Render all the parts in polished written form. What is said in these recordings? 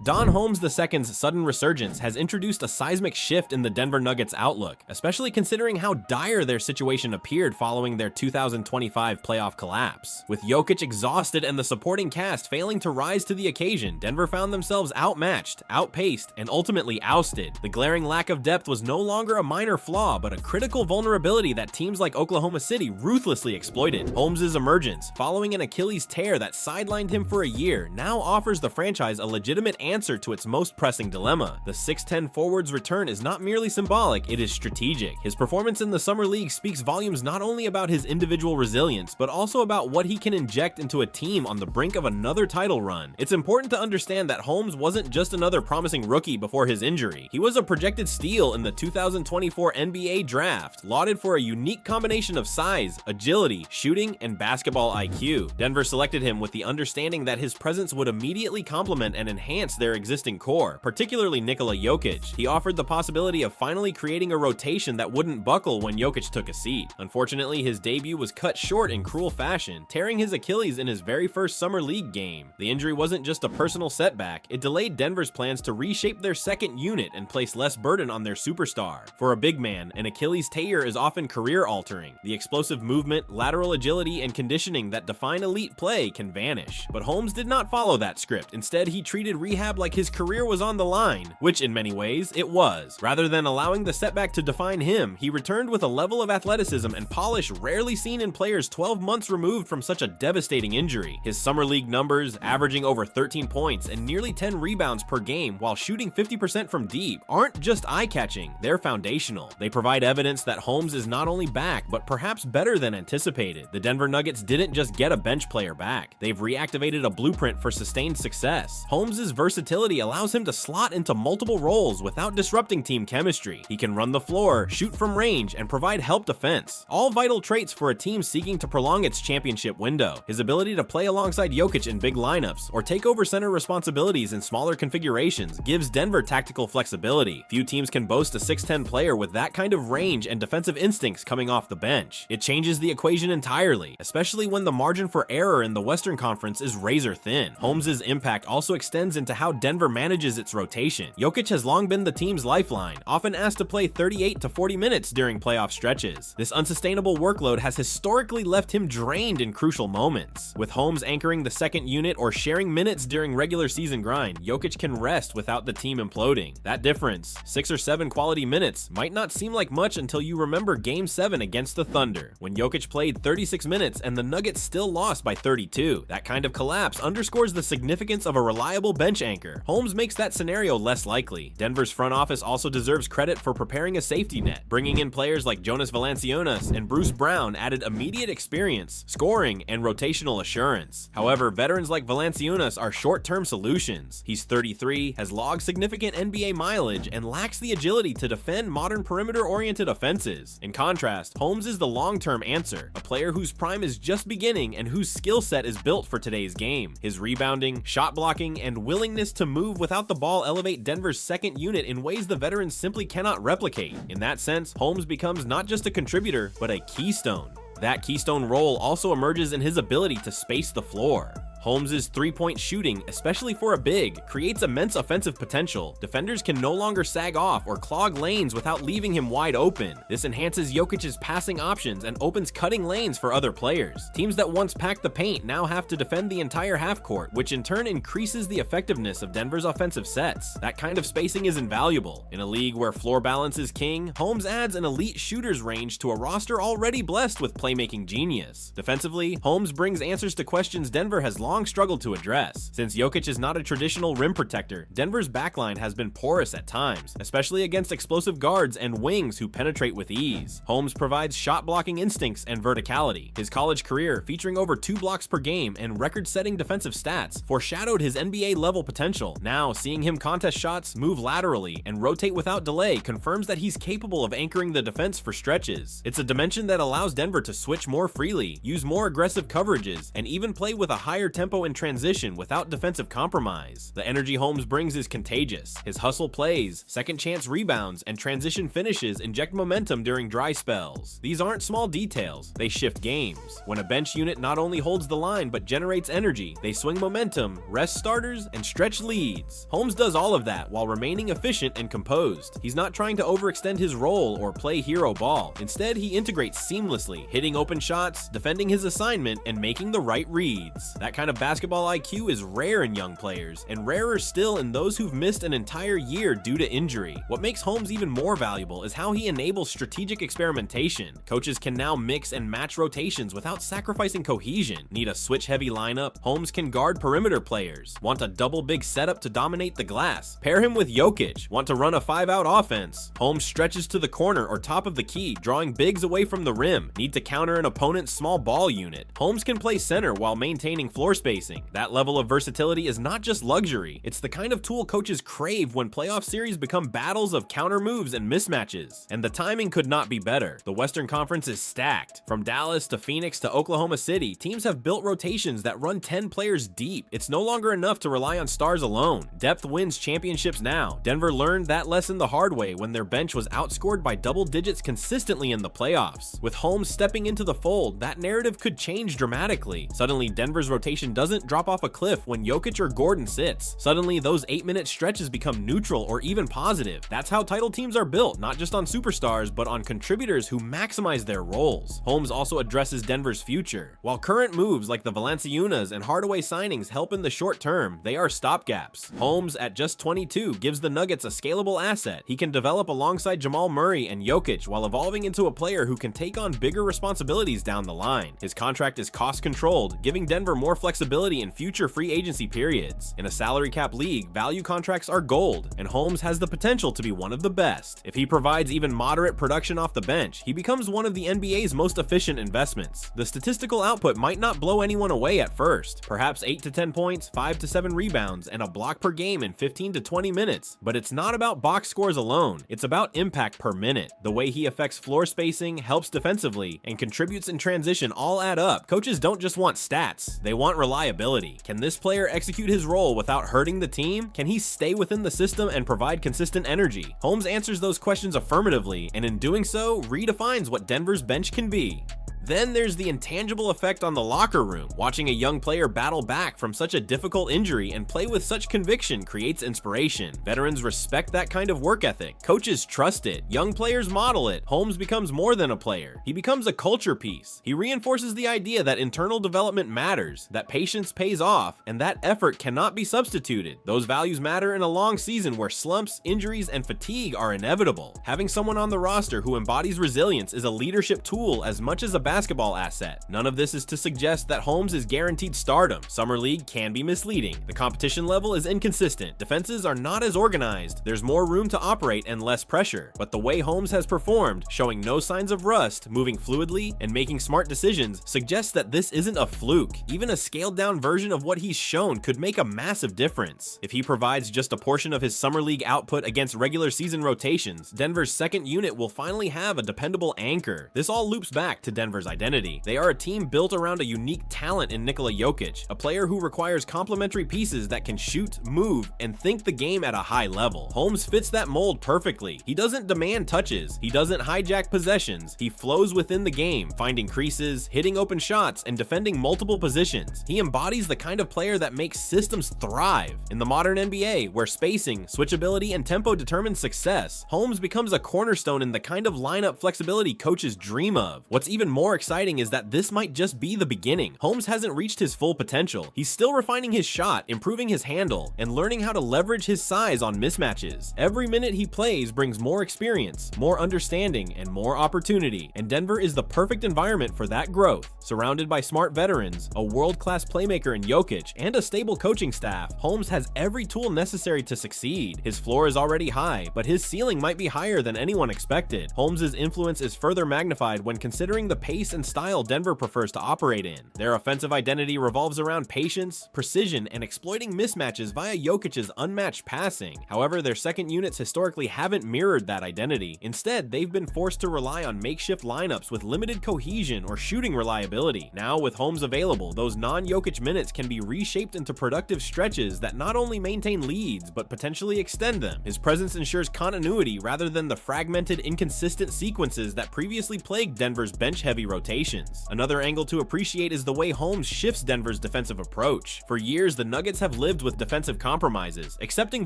DaRon Holmes II's sudden resurgence has introduced a seismic shift in the Denver Nuggets' outlook, especially considering how dire their situation appeared following their 2025 playoff collapse. With Jokic exhausted and the supporting cast failing to rise to the occasion, Denver found themselves outmatched, outpaced, and ultimately ousted. The glaring lack of depth was no longer a minor flaw, but a critical vulnerability that teams like Oklahoma City ruthlessly exploited. Holmes' emergence, following an Achilles tear that sidelined him for a year, now offers the franchise a legitimate answer to its most pressing dilemma. The 6'10 forward's return is not merely symbolic, it is strategic. His performance in the Summer League speaks volumes not only about his individual resilience, but also about what he can inject into a team on the brink of another title run. It's important to understand that Holmes wasn't just another promising rookie before his injury. He was a projected steal in the 2024 NBA draft, lauded for a unique combination of size, agility, shooting, and basketball IQ. Denver selected him with the understanding that his presence would immediately complement and enhance their existing core, particularly Nikola Jokic. He offered the possibility of finally creating a rotation that wouldn't buckle when Jokic took a seat. Unfortunately, his debut was cut short in cruel fashion, tearing his Achilles in his very first Summer League game. The injury wasn't just a personal setback, it delayed Denver's plans to reshape their second unit and place less burden on their superstar. For a big man, an Achilles tear is often career-altering. The explosive movement, lateral agility, and conditioning that define elite play can vanish. But Holmes did not follow that script. Instead, he treated rehab like his career was on the line, which in many ways, it was. Rather than allowing the setback to define him, he returned with a level of athleticism and polish rarely seen in players 12 months removed from such a devastating injury. His Summer League numbers, averaging over 13 points and nearly 10 rebounds per game while shooting 50% from deep, aren't just eye-catching, they're foundational. They provide evidence that Holmes is not only back, but perhaps better than anticipated. The Denver Nuggets didn't just get a bench player back, they've reactivated a blueprint for sustained success. Holmes' versatility allows him to slot into multiple roles without disrupting team chemistry. He can run the floor, shoot from range, and provide help defense. All vital traits for a team seeking to prolong its championship window. His ability to play alongside Jokic in big lineups or take over center responsibilities in smaller configurations gives Denver tactical flexibility. Few teams can boast a 6'10 player with that kind of range and defensive instincts coming off the bench. It changes the equation entirely, especially when the margin for error in the Western Conference is razor thin. Holmes' impact also extends into how Denver manages its rotation. Jokic has long been the team's lifeline, often asked to play 38 to 40 minutes during playoff stretches. This unsustainable workload has historically left him drained in crucial moments. With Holmes anchoring the second unit or sharing minutes during regular season grind, Jokic can rest without the team imploding. That difference, 6 or 7 quality minutes, might not seem like much until you remember Game 7 against the Thunder, when Jokic played 36 minutes and the Nuggets still lost by 32. That kind of collapse underscores the significance of a reliable bench anchor. Holmes makes that scenario less likely. Denver's front office also deserves credit for preparing a safety net. Bringing in players like Jonas Valanciunas and Bruce Brown added immediate experience, scoring, and rotational assurance. However, veterans like Valanciunas are short-term solutions. He's 33, has logged significant NBA mileage, and lacks the agility to defend modern perimeter-oriented offenses. In contrast, Holmes is the long-term answer, a player whose prime is just beginning and whose skill set is built for today's game. His rebounding, shot blocking, and willingness to move without the ball elevate Denver's second unit in ways the veterans simply cannot replicate. In that sense, Holmes becomes not just a contributor, but a keystone. That keystone role also emerges in his ability to space the floor. Holmes' three-point shooting, especially for a big, creates immense offensive potential. Defenders can no longer sag off or clog lanes without leaving him wide open. This enhances Jokic's passing options and opens cutting lanes for other players. Teams that once packed the paint now have to defend the entire half-court, which in turn increases the effectiveness of Denver's offensive sets. That kind of spacing is invaluable. In a league where floor balance is king, Holmes adds an elite shooter's range to a roster already blessed with playmaking genius. Defensively, Holmes brings answers to questions Denver has long struggled to address. Since Jokic is not a traditional rim protector, Denver's backline has been porous at times, especially against explosive guards and wings who penetrate with ease. Holmes provides shot-blocking instincts and verticality. His college career, featuring over 2 blocks per game and record-setting defensive stats, foreshadowed his NBA-level potential. Now, seeing him contest shots, move laterally, and rotate without delay confirms that he's capable of anchoring the defense for stretches. It's a dimension that allows Denver to switch more freely, use more aggressive coverages, and even play with a higher tempo tempo in transition without defensive compromise. The energy Holmes brings is contagious. His hustle plays, second chance rebounds, and transition finishes inject momentum during dry spells. These aren't small details, they shift games. When a bench unit not only holds the line but generates energy, they swing momentum, rest starters, and stretch leads. Holmes does all of that while remaining efficient and composed. He's not trying to overextend his role or play hero ball. Instead, he integrates seamlessly, hitting open shots, defending his assignment, and making the right reads. That kind of basketball IQ is rare in young players, and rarer still in those who've missed an entire year due to injury. What makes Holmes even more valuable is how he enables strategic experimentation. Coaches can now mix and match rotations without sacrificing cohesion. Need a switch-heavy lineup? Holmes can guard perimeter players. Want a double big setup to dominate the glass? Pair him with Jokic. Want to run a 5-out offense? Holmes stretches to the corner or top of the key, drawing bigs away from the rim. Need to counter an opponent's small ball unit? Holmes can play center while maintaining floor spacing. That level of versatility is not just luxury, it's the kind of tool coaches crave when playoff series become battles of counter moves and mismatches. And the timing could not be better. The Western Conference is stacked. From Dallas to Phoenix to Oklahoma City, teams have built rotations that run 10 players deep. It's no longer enough to rely on stars alone. Depth wins championships now. Denver learned that lesson the hard way when their bench was outscored by double digits consistently in the playoffs. With Holmes stepping into the fold, that narrative could change dramatically. Suddenly, Denver's rotation doesn't drop off a cliff when Jokic or Gordon sits. Suddenly, those 8-minute stretches become neutral or even positive. That's how title teams are built, not just on superstars, but on contributors who maximize their roles. Holmes also addresses Denver's future. While current moves like the Valanciunas and Hardaway signings help in the short term, they are stopgaps. Holmes, at just 22, gives the Nuggets a scalable asset. He can develop alongside Jamal Murray and Jokic while evolving into a player who can take on bigger responsibilities down the line. His contract is cost-controlled, giving Denver more flexibility in future free agency periods. In a salary cap league, value contracts are gold, and Holmes has the potential to be one of the best. If he provides even moderate production off the bench, he becomes one of the NBA's most efficient investments. The statistical output might not blow anyone away at first, perhaps 8 to 10 points, 5 to 7 rebounds, and a block per game in 15 to 20 minutes, but it's not about box scores alone, it's about impact per minute. The way he affects floor spacing, helps defensively, and contributes in transition all add up. Coaches don't just want stats, they want reliability. Can this player execute his role without hurting the team? Can he stay within the system and provide consistent energy? Holmes answers those questions affirmatively, and in doing so, redefines what Denver's bench can be. Then there's the intangible effect on the locker room. Watching a young player battle back from such a difficult injury and play with such conviction creates inspiration. Veterans respect that kind of work ethic. Coaches trust it. Young players model it. Holmes becomes more than a player. He becomes a culture piece. He reinforces the idea that internal development matters, that patience pays off, and that effort cannot be substituted. Those values matter in a long season where slumps, injuries, and fatigue are inevitable. Having someone on the roster who embodies resilience is a leadership tool as much as a basketball asset. None of this is to suggest that Holmes is guaranteed stardom. Summer League can be misleading. The competition level is inconsistent. Defenses are not as organized. There's more room to operate and less pressure. But the way Holmes has performed, showing no signs of rust, moving fluidly, and making smart decisions, suggests that this isn't a fluke. Even a scaled down version of what he's shown could make a massive difference. If he provides just a portion of his Summer League output against regular season rotations, Denver's second unit will finally have a dependable anchor. This all loops back to Denver's identity. They are a team built around a unique talent in Nikola Jokic, a player who requires complementary pieces that can shoot, move, and think the game at a high level. Holmes fits that mold perfectly. He doesn't demand touches, he doesn't hijack possessions, he flows within the game, finding creases, hitting open shots, and defending multiple positions. He embodies the kind of player that makes systems thrive. In the modern NBA, where spacing, switchability, and tempo determine success, Holmes becomes a cornerstone in the kind of lineup flexibility coaches dream of. What's even more exciting is that this might just be the beginning. Holmes hasn't reached his full potential. He's still refining his shot, improving his handle, and learning how to leverage his size on mismatches. Every minute he plays brings more experience, more understanding, and more opportunity, and Denver is the perfect environment for that growth. Surrounded by smart veterans, a world-class playmaker in Jokic, and a stable coaching staff, Holmes has every tool necessary to succeed. His floor is already high, but his ceiling might be higher than anyone expected. Holmes' influence is further magnified when considering the pace pace and style Denver prefers to operate in. Their offensive identity revolves around patience, precision, and exploiting mismatches via Jokic's unmatched passing. However, their second units historically haven't mirrored that identity. Instead, they've been forced to rely on makeshift lineups with limited cohesion or shooting reliability. Now, with Holmes available, those non-Jokic minutes can be reshaped into productive stretches that not only maintain leads, but potentially extend them. His presence ensures continuity rather than the fragmented, inconsistent sequences that previously plagued Denver's bench-heavy rotations. Another angle to appreciate is the way Holmes shifts Denver's defensive approach. For years, the Nuggets have lived with defensive compromises, accepting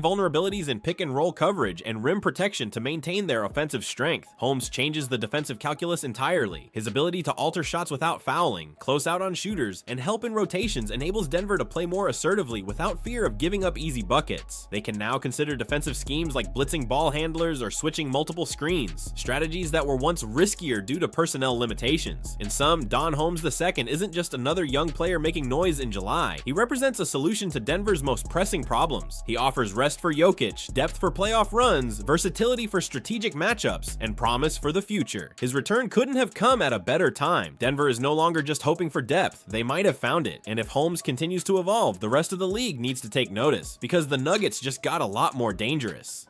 vulnerabilities in pick-and-roll coverage and rim protection to maintain their offensive strength. Holmes changes the defensive calculus entirely. His ability to alter shots without fouling, close out on shooters, and help in rotations enables Denver to play more assertively without fear of giving up easy buckets. They can now consider defensive schemes like blitzing ball handlers or switching multiple screens, strategies that were once riskier due to personnel limitations. In sum, DaRon Holmes II isn't just another young player making noise in July. He represents a solution to Denver's most pressing problems. He offers rest for Jokic, depth for playoff runs, versatility for strategic matchups, and promise for the future. His return couldn't have come at a better time. Denver is no longer just hoping for depth, they might have found it. And if Holmes continues to evolve, the rest of the league needs to take notice, because the Nuggets just got a lot more dangerous.